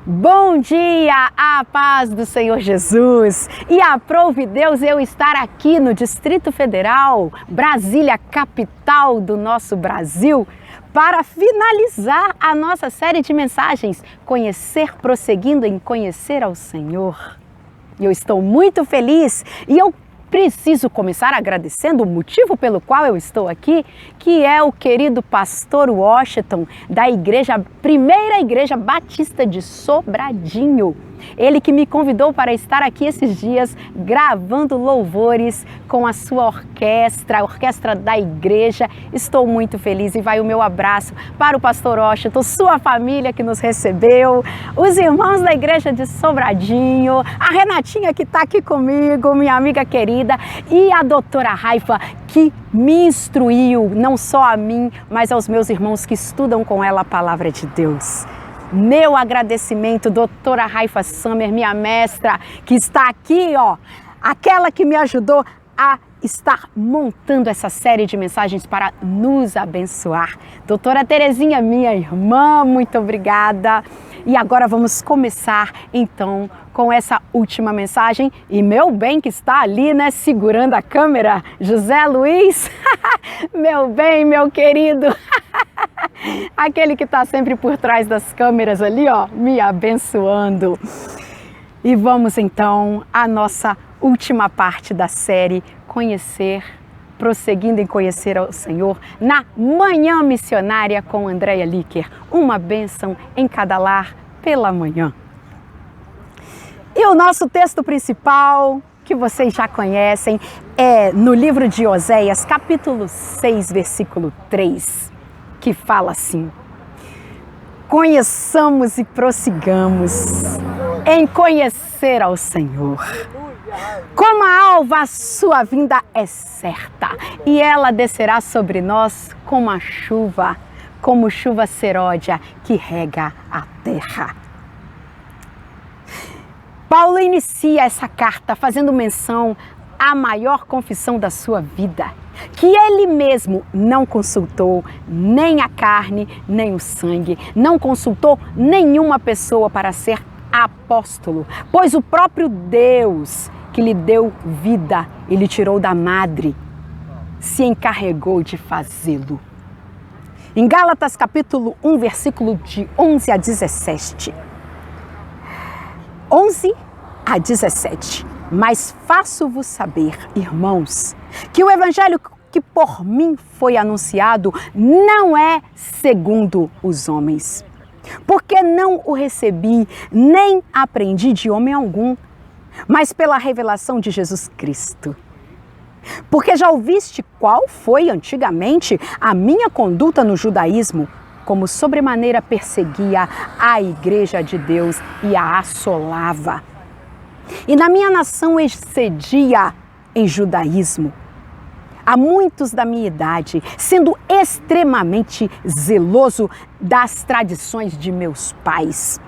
Bom dia, a paz do Senhor Jesus. E aprove Deus eu estar aqui no Distrito Federal, Brasília, capital do nosso Brasil, para finalizar a nossa série de mensagens, Conhecer, prosseguindo em conhecer ao Senhor. E eu estou muito feliz e eu preciso começar agradecendo o motivo pelo qual eu estou aqui, que é o querido pastor Washington, da primeira igreja batista de Sobradinho. Ele que me convidou para estar aqui esses dias gravando louvores com a sua orquestra, a orquestra da igreja. Estou muito feliz e vai o meu abraço para o pastor Washington, sua família que nos recebeu, os irmãos da igreja de Sobradinho, a Renatinha que está aqui comigo, minha amiga querida, e a doutora Raifa que me instruiu, não só a mim, mas aos meus irmãos que estudam com ela a palavra de Deus. Meu agradecimento, doutora Raifa Summer, minha mestra, que está aqui, aquela que me ajudou a estar montando essa série de mensagens para nos abençoar. Doutora Terezinha, minha irmã, muito obrigada. E agora vamos começar, então, com essa última mensagem. E meu bem que está ali, segurando a câmera, José Luiz, meu bem, meu querido, aquele que está sempre por trás das câmeras ali, me abençoando. E vamos, então, à nossa última parte da série, Conhecer, prosseguindo em conhecer ao Senhor, na Manhã Missionária com Andréia Licker. Uma bênção em cada lar pela manhã. E o nosso texto principal, que vocês já conhecem, é no livro de Oséias, capítulo 6, versículo 3, que fala assim: conheçamos e prossigamos em conhecer ao Senhor. Como a alva, a sua vinda é certa, e ela descerá sobre nós como chuva seródia que rega a terra. Paulo inicia essa carta fazendo menção à maior confissão da sua vida, que ele mesmo não consultou nem a carne, nem o sangue, não consultou nenhuma pessoa para ser apóstolo, pois o próprio Deus que lhe deu vida e lhe tirou da madre, se encarregou de fazê-lo. Em Gálatas capítulo 1, versículo de 11 a 17. 11 a 17. Mas faço-vos saber, irmãos, que o evangelho que por mim foi anunciado não é segundo os homens. Porque não o recebi, nem aprendi de homem algum, mas pela revelação de Jesus Cristo. Porque já ouviste qual foi antigamente a minha conduta no judaísmo, como sobremaneira perseguia a igreja de Deus e a assolava. E na minha nação excedia em judaísmo a muitos da minha idade, sendo extremamente zeloso das tradições de meus pais.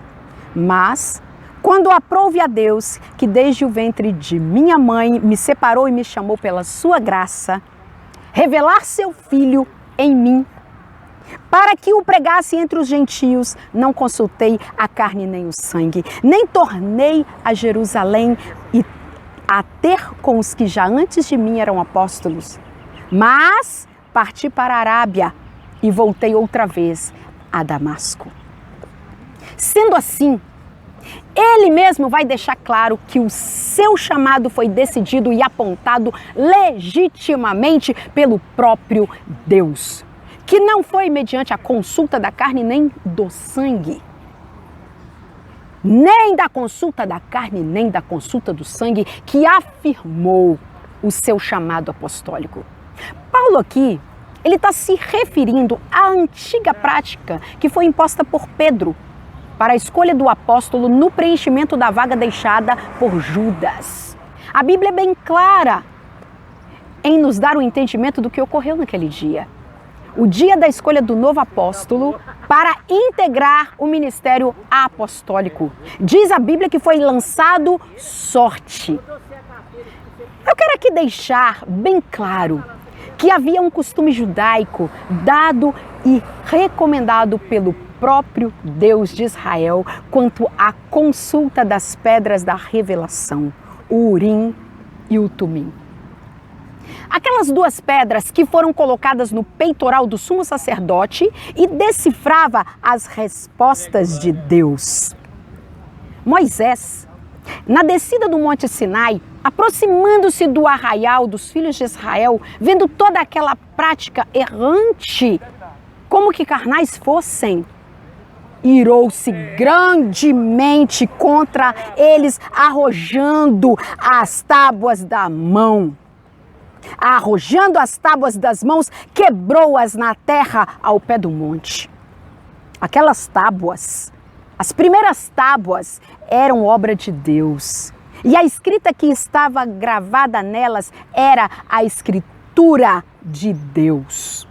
Mas, quando aprouve a Deus, que desde o ventre de minha mãe me separou e me chamou pela sua graça, revelar seu Filho em mim, para que o pregasse entre os gentios, não consultei a carne nem o sangue, nem tornei a Jerusalém e a ter com os que já antes de mim eram apóstolos, mas parti para a Arábia e voltei outra vez a Damasco. Sendo assim, ele mesmo vai deixar claro que o seu chamado foi decidido e apontado legitimamente pelo próprio Deus, que não foi mediante a consulta da carne nem do sangue, nem da consulta da carne nem da consulta do sangue, que afirmou o seu chamado apostólico. Paulo aqui, ele está se referindo à antiga prática que foi imposta por Pedro para a escolha do apóstolo no preenchimento da vaga deixada por Judas. A Bíblia é bem clara em nos dar o entendimento do que ocorreu naquele dia. O dia da escolha do novo apóstolo para integrar o ministério apostólico. Diz a Bíblia que foi lançado sorte. Eu quero aqui deixar bem claro que havia um costume judaico dado e recomendado pelo próprio Deus de Israel quanto à consulta das pedras da revelação, o Urim e o Tumim. Aquelas duas pedras que foram colocadas no peitoral do sumo sacerdote e decifrava as respostas de Deus. Moisés, na descida do Monte Sinai, aproximando-se do arraial dos filhos de Israel, vendo toda aquela prática errante, como que carnais fossem, irou-se grandemente contra eles, arrojando as tábuas da mão. Arrojando as tábuas das mãos, quebrou-as na terra ao pé do monte. Aquelas tábuas, as primeiras tábuas, eram obra de Deus. E a escrita que estava gravada nelas era a escritura de Deus.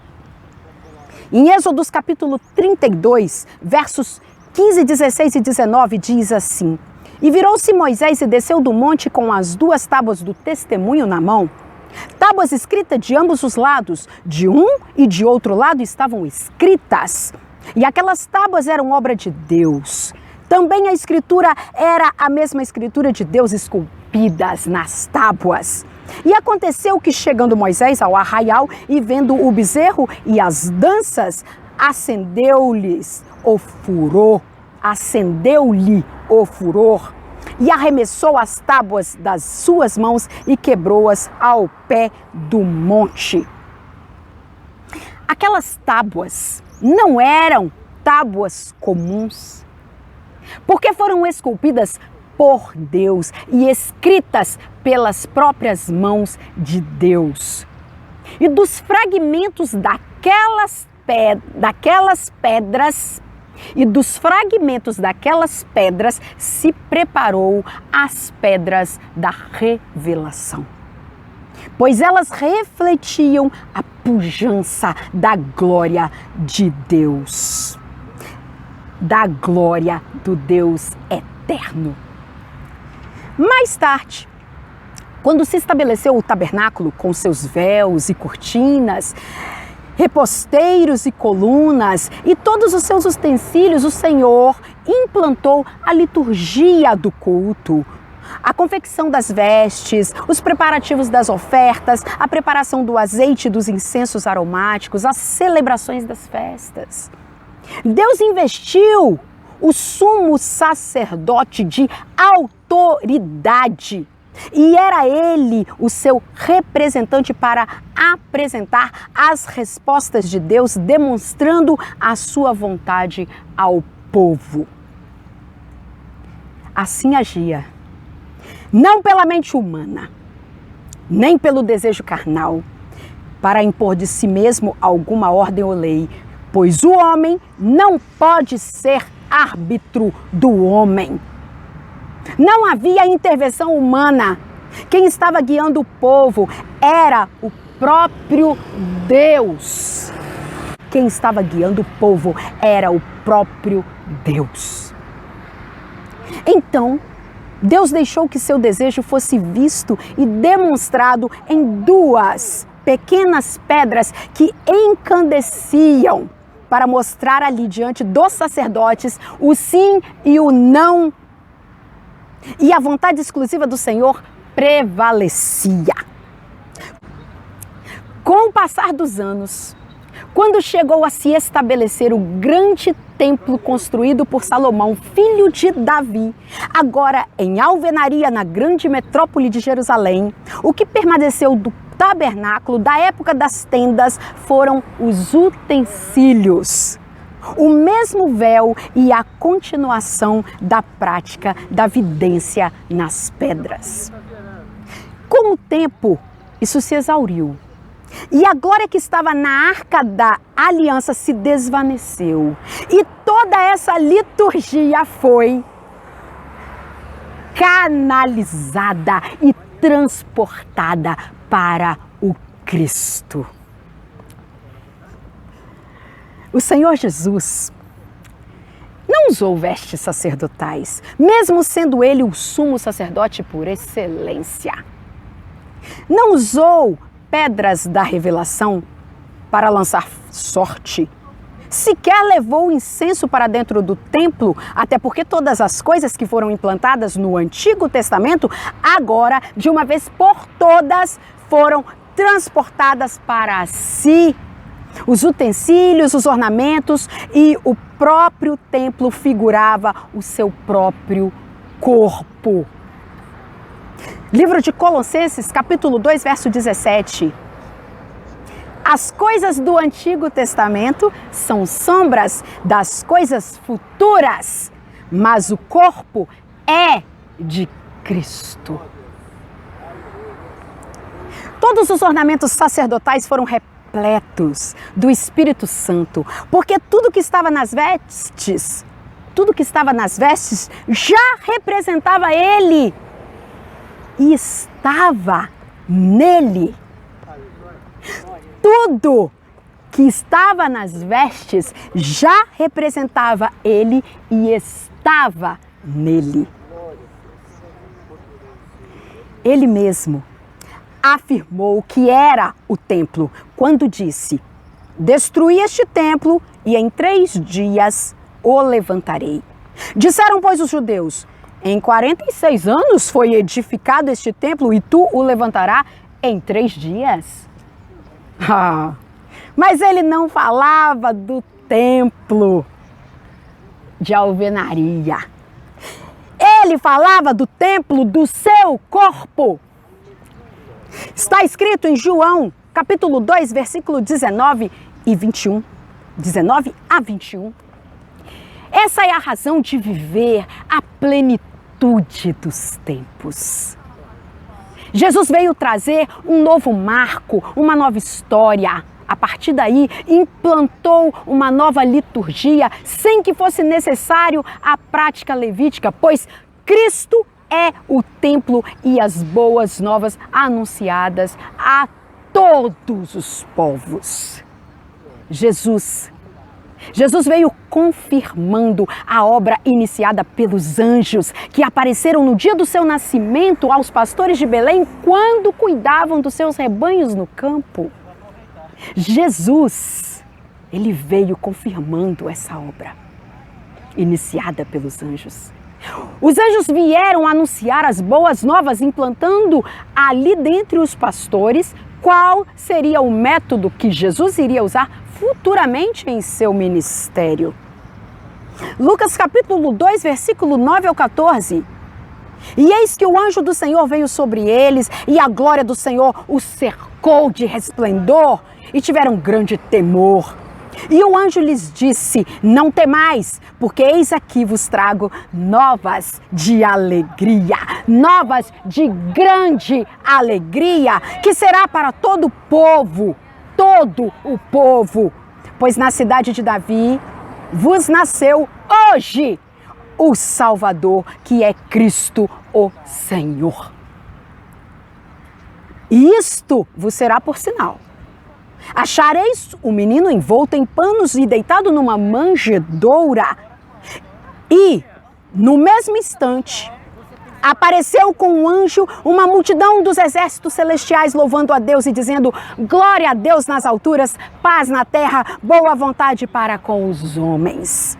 Em Êxodos capítulo 32, versos 15, 16 e 19, diz assim: E virou-se Moisés e desceu do monte com as duas tábuas do testemunho na mão. Tábuas escritas de ambos os lados, de um e de outro lado estavam escritas. E aquelas tábuas eram obra de Deus. Também a escritura era a mesma escritura de Deus esculpidas nas tábuas. E aconteceu que, chegando Moisés ao arraial e vendo o bezerro e as danças, acendeu-lhe o furor, e arremessou as tábuas das suas mãos e quebrou-as ao pé do monte. Aquelas tábuas não eram tábuas comuns, porque foram esculpidas por Deus e escritas pelas próprias mãos de Deus. E dos fragmentos daquelas pedras se preparou as pedras da revelação, pois elas refletiam a pujança da glória de Deus, da glória do Deus eterno. Mais tarde, quando se estabeleceu o tabernáculo com seus véus e cortinas, reposteiros e colunas e todos os seus utensílios, o Senhor implantou a liturgia do culto, a confecção das vestes, os preparativos das ofertas, a preparação do azeite e dos incensos aromáticos, as celebrações das festas. Deus investiu o sumo sacerdote de autoridade. E era ele o seu representante para apresentar as respostas de Deus, demonstrando a sua vontade ao povo. Assim agia, não pela mente humana, nem pelo desejo carnal, para impor de si mesmo alguma ordem ou lei, pois o homem não pode ser árbitro do homem. Não havia intervenção humana. Quem estava guiando o povo era o próprio Deus. Quem estava guiando o povo era o próprio Deus. Então, Deus deixou que seu desejo fosse visto e demonstrado em duas pequenas pedras que incandesciam, para mostrar ali diante dos sacerdotes o sim e o não. E a vontade exclusiva do Senhor prevalecia. Com o passar dos anos, quando chegou a se estabelecer o grande templo construído por Salomão, filho de Davi, agora em alvenaria na grande metrópole de Jerusalém, o que permaneceu do tabernáculo da época das tendas foram os utensílios, o mesmo véu e a continuação da prática da vidência nas pedras. Com o tempo, isso se exauriu. E a glória que estava na arca da aliança se desvaneceu. E toda essa liturgia foi canalizada e transportada para o Cristo. O Senhor Jesus não usou vestes sacerdotais, mesmo sendo ele o sumo sacerdote por excelência. Não usou pedras da revelação para lançar sorte, sequer levou o incenso para dentro do templo, até porque todas as coisas que foram implantadas no Antigo Testamento, agora, de uma vez por todas, foram transportadas para si. Os utensílios, os ornamentos e o próprio templo figurava o seu próprio corpo. Livro de Colossenses, capítulo 2, verso 17. As coisas do Antigo Testamento são sombras das coisas futuras, mas o corpo é de Cristo. Todos os ornamentos sacerdotais foram repletos do Espírito Santo, porque tudo que estava nas vestes já representava Ele e estava nele. Tudo que estava nas vestes já representava Ele e estava nele. Ele mesmo afirmou que era o templo quando disse: destruí este templo e em 3 dias o levantarei. Disseram, pois, os judeus: em 46 anos foi edificado este templo e tu o levantarás em 3 dias? Mas ele não falava do templo de alvenaria. Ele falava do templo do seu corpo. Está escrito em João, capítulo 2, versículo 19 e 21. 19 a 21. Essa é a razão de viver a plenitude dos tempos. Jesus veio trazer um novo marco, uma nova história. A partir daí, implantou uma nova liturgia, sem que fosse necessário a prática levítica, pois Cristo é o templo e as boas novas anunciadas a todos os povos. Jesus veio confirmando a obra iniciada pelos anjos que apareceram no dia do seu nascimento aos pastores de Belém quando cuidavam dos seus rebanhos no campo. Jesus, ele veio confirmando essa obra iniciada pelos anjos. Os anjos vieram anunciar as boas novas, implantando ali dentre os pastores qual seria o método que Jesus iria usar futuramente em seu ministério. Lucas capítulo 2, versículo 9 ao 14. E eis que o anjo do Senhor veio sobre eles, e a glória do Senhor os cercou de resplendor, e tiveram grande temor. E o anjo lhes disse: não temais, porque eis aqui vos trago novas de alegria, novas de grande alegria, que será para todo o povo, pois na cidade de Davi vos nasceu hoje o Salvador, que é Cristo o Senhor. E isto vos será por sinal: achareis o menino envolto em panos e deitado numa manjedoura. E, no mesmo instante, apareceu com um anjo uma multidão dos exércitos celestiais, louvando a Deus e dizendo: glória a Deus nas alturas, paz na terra, boa vontade para com os homens.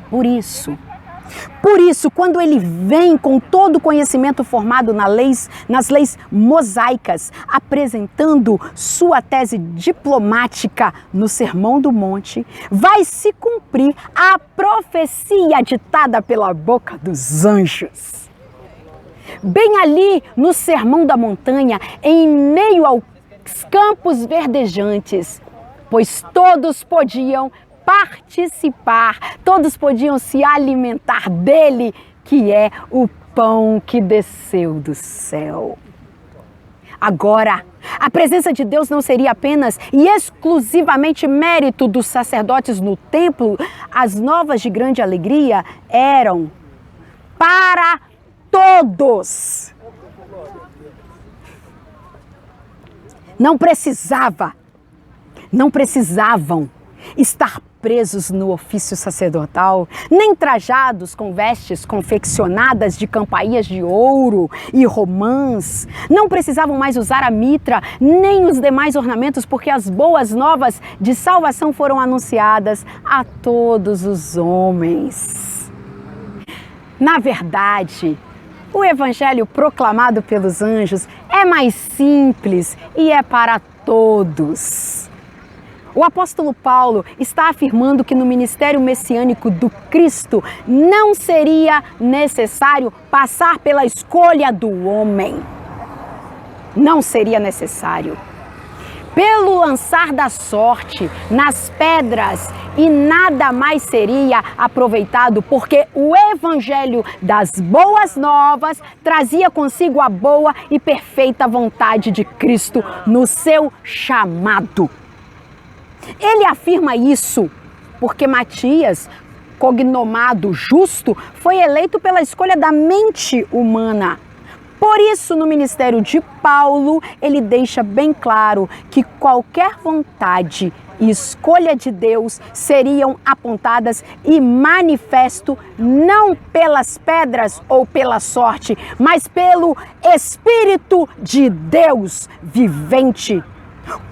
Por isso, quando ele vem com todo o conhecimento formado nas leis mosaicas, apresentando sua tese diplomática no Sermão do Monte, vai se cumprir a profecia ditada pela boca dos anjos. Bem ali no Sermão da Montanha, em meio aos campos verdejantes, pois todos podiam participar, todos podiam se alimentar dele, que é o pão que desceu do céu. Agora, a presença de Deus não seria apenas e exclusivamente mérito dos sacerdotes no templo. As novas de grande alegria eram para todos. Não precisavam estar presos no ofício sacerdotal, nem trajados com vestes confeccionadas de campainhas de ouro e romãs. Não precisavam mais usar a mitra, nem os demais ornamentos, porque as boas novas de salvação foram anunciadas a todos os homens. Na verdade, o evangelho proclamado pelos anjos é mais simples e é para todos. O apóstolo Paulo está afirmando que no ministério messiânico do Cristo não seria necessário passar pela escolha do homem. Não seria necessário. Pelo lançar da sorte nas pedras, e nada mais seria aproveitado, porque o evangelho das boas novas trazia consigo a boa e perfeita vontade de Cristo no seu chamado. Ele afirma isso porque Matias, cognomado justo, foi eleito pela escolha da mente humana. Por isso, no ministério de Paulo, ele deixa bem claro que qualquer vontade e escolha de Deus seriam apontadas e manifesto não pelas pedras ou pela sorte, mas pelo Espírito de Deus vivente,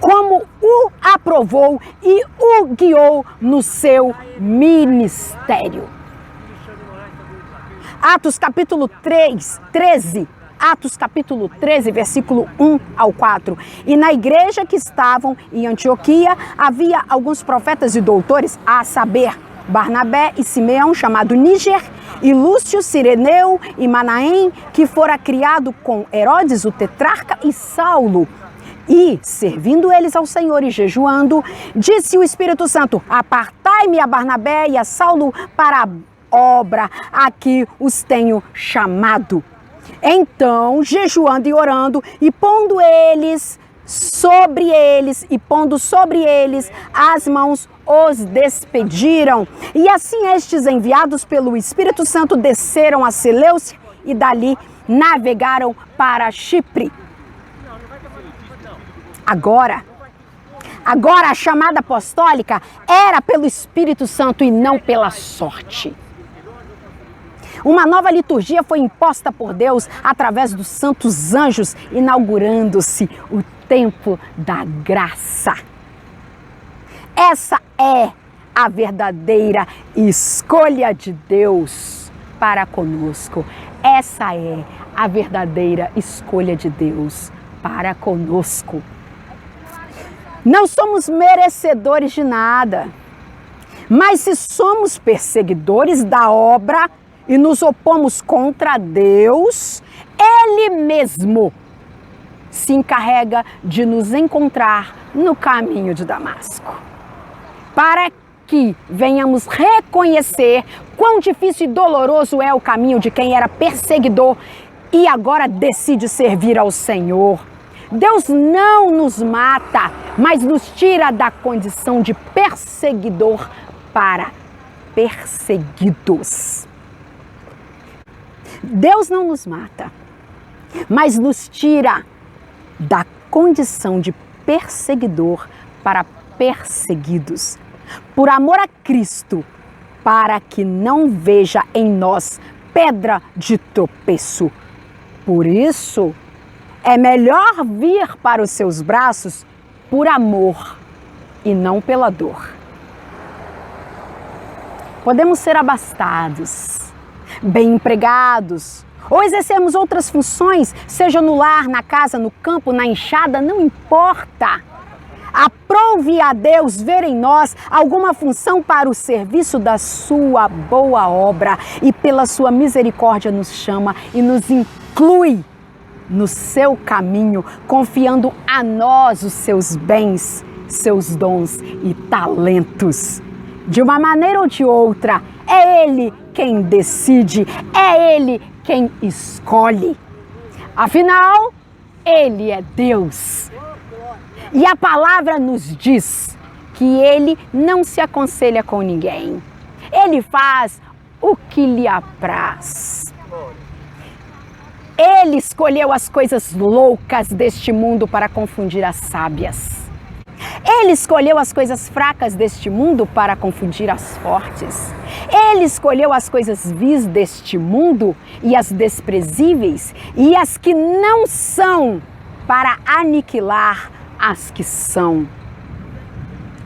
como o aprovou e o guiou no seu ministério. Atos capítulo 13, versículo 1 ao 4. E na igreja que estavam em Antioquia havia alguns profetas e doutores, a saber, Barnabé e Simeão, chamado Níger, e Lúcio, Cireneu e Manaém, que fora criado com Herodes, o tetrarca, e Saulo. E, servindo eles ao Senhor e jejuando, disse o Espírito Santo: apartai-me a Barnabé e a Saulo para a obra a que os tenho chamado. Então, jejuando e orando, e pondo sobre eles as mãos, os despediram. E assim estes, enviados pelo Espírito Santo, desceram a Seleucia e dali navegaram para Chipre. Agora a chamada apostólica era pelo Espírito Santo e não pela sorte. Uma nova liturgia foi imposta por Deus através dos santos anjos, inaugurando-se o tempo da graça. Essa é a verdadeira escolha de Deus para conosco. Essa é a verdadeira escolha de Deus para conosco. Não somos merecedores de nada, mas se somos perseguidores da obra e nos opomos contra Deus, Ele mesmo se encarrega de nos encontrar no caminho de Damasco, para que venhamos reconhecer quão difícil e doloroso é o caminho de quem era perseguidor e agora decide servir ao Senhor. Deus não nos mata, mas nos tira da condição de perseguidor para perseguidos. Deus não nos mata, mas nos tira da condição de perseguidor para perseguidos, por amor a Cristo, para que não veja em nós pedra de tropeço. Por isso, é melhor vir para os seus braços por amor e não pela dor. Podemos ser abastados, bem empregados, ou exercermos outras funções, seja no lar, na casa, no campo, na enxada, não importa. Aprove a Deus ver em nós alguma função para o serviço da sua boa obra e pela sua misericórdia nos chama e nos inclui no seu caminho, confiando a nós os seus bens, seus dons e talentos. De uma maneira ou de outra, é Ele quem decide, é Ele quem escolhe. Afinal, Ele é Deus. E a palavra nos diz que Ele não se aconselha com ninguém. Ele faz o que lhe apraz. Ele escolheu as coisas loucas deste mundo para confundir as sábias. Ele escolheu as coisas fracas deste mundo para confundir as fortes. Ele escolheu as coisas vis deste mundo e as desprezíveis e as que não são para aniquilar as que são.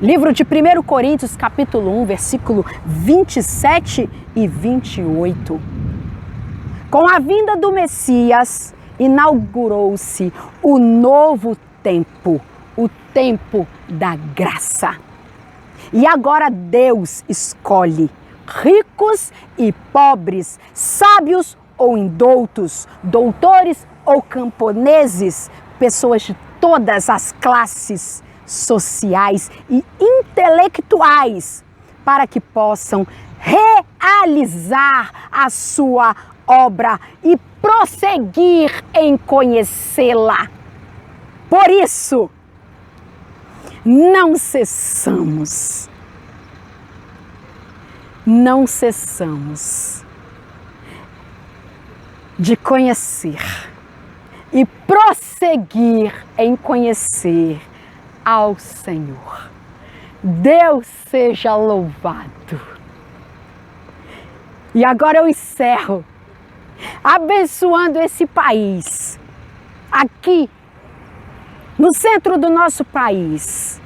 Livro de 1 Coríntios, capítulo 1, versículo 27 e 28. Com a vinda do Messias, inaugurou-se o novo tempo, o tempo da graça. E agora Deus escolhe ricos e pobres, sábios ou indoutos, doutores ou camponeses, pessoas de todas as classes sociais e intelectuais, para que possam realizar a sua obra e prosseguir em conhecê-la. Por isso, não cessamos de conhecer e prosseguir em conhecer ao Senhor. Deus seja louvado. E agora eu encerro abençoando esse país, aqui no centro do nosso país,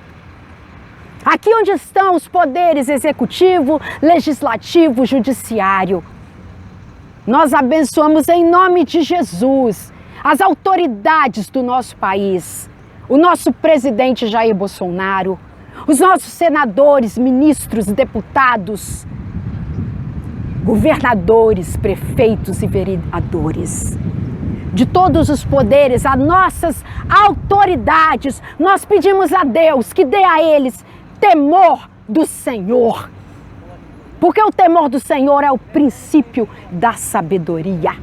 aqui onde estão os poderes executivo, legislativo, judiciário. Nós abençoamos em nome de Jesus as autoridades do nosso país, o nosso presidente Jair Bolsonaro, os nossos senadores, ministros, deputados, governadores, prefeitos e vereadores. De todos os poderes, as nossas autoridades, nós pedimos a Deus que dê a eles temor do Senhor. Porque o temor do Senhor é o princípio da sabedoria.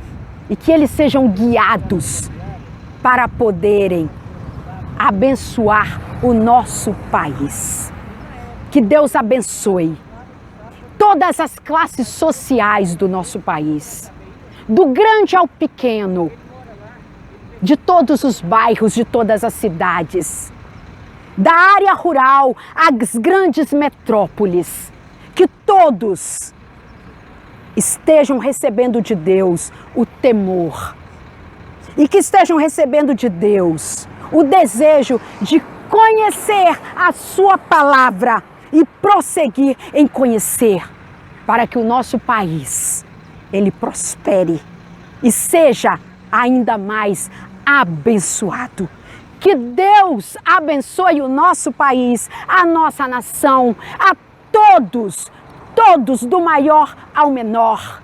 E que eles sejam guiados para poderem abençoar o nosso país. Que Deus abençoe todas as classes sociais do nosso país, do grande ao pequeno, de todos os bairros, de todas as cidades, da área rural às grandes metrópoles, que todos estejam recebendo de Deus o temor e que estejam recebendo de Deus o desejo de conhecer a sua palavra e prosseguir em conhecer, para que o nosso país, ele prospere e seja ainda mais abençoado. Que Deus abençoe o nosso país, a nossa nação, a todos, do maior ao menor,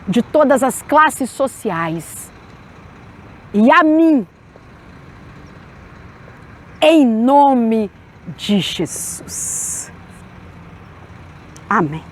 de todas as classes sociais. E a mim, em nome de Jesus. Amém.